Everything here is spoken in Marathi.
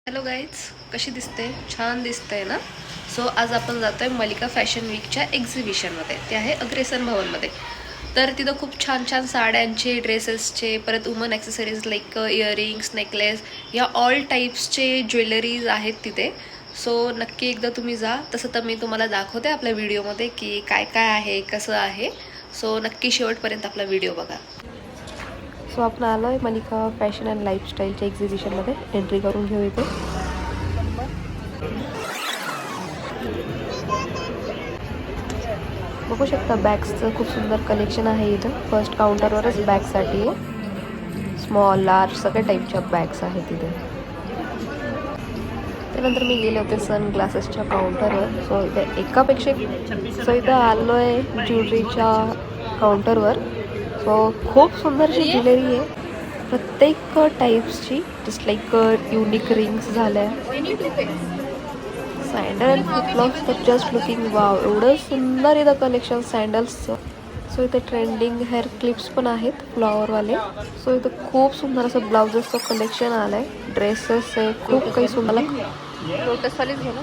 हॅलो गाईज, कशी दिसते? छान दिसतंय ना? सो आज आपण जातोय मलिका फॅशन वीकच्या एक्झिबिशनमध्ये. ते आहे अग्रेसन भवनमध्ये. तर तिथं खूप छान छान साड्यांचे, ड्रेसेसचे, परत woman accessories like earrings, necklace या ऑल टाईप्सचे ज्वेलरीज आहेत तिथे. सो नक्की एकदा तुम्ही जा. तसं तर मी तुम्हाला दाखवते आपल्या व्हिडिओमध्ये की काय काय आहे, कसं आहे. सो नक्की शेवटपर्यंत आपला व्हिडिओ बघा. सो आपण आलो आहे मलिका फॅशन अँड लाईफस्टाईलच्या एक्झिबिशनमध्ये. एंट्री करून घेऊ इथे. बघू शकता बॅग्सचं खूप सुंदर कलेक्शन आहे इथं. फर्स्ट काउंटरवरच बॅगसाठी आहे. स्मॉल, लार्ज सगळ्या टाईपच्या बॅग्स आहेत इथे. त्यानंतर मी गेले होते सन ग्लासेसच्या काउंटरवर. सो इथे एकापेक्षा इथं आलो आहे ज्वेलरीच्या काउंटरवर. सो खूप सुंदरशी ज्वेलरी आहे प्रत्येक टाईप्सची. जस्ट लाईक युनिक रिंग्स झाल्या, सँडल अँड फ्लिपफ्लॉप्स तर जस्ट लुकिंग वाव. एवढं सुंदर इथं कलेक्शन सँडल्सचं. सो इथे ट्रेंडिंग हेअर क्लिप्स पण आहेत फ्लॉवरवाले. सो इथं खूप सुंदर असं ब्लाउजेसचं कलेक्शन आलं आहे. ड्रेसेस आहे, खूप काही सुंदर. लोटसवालीच घे ना,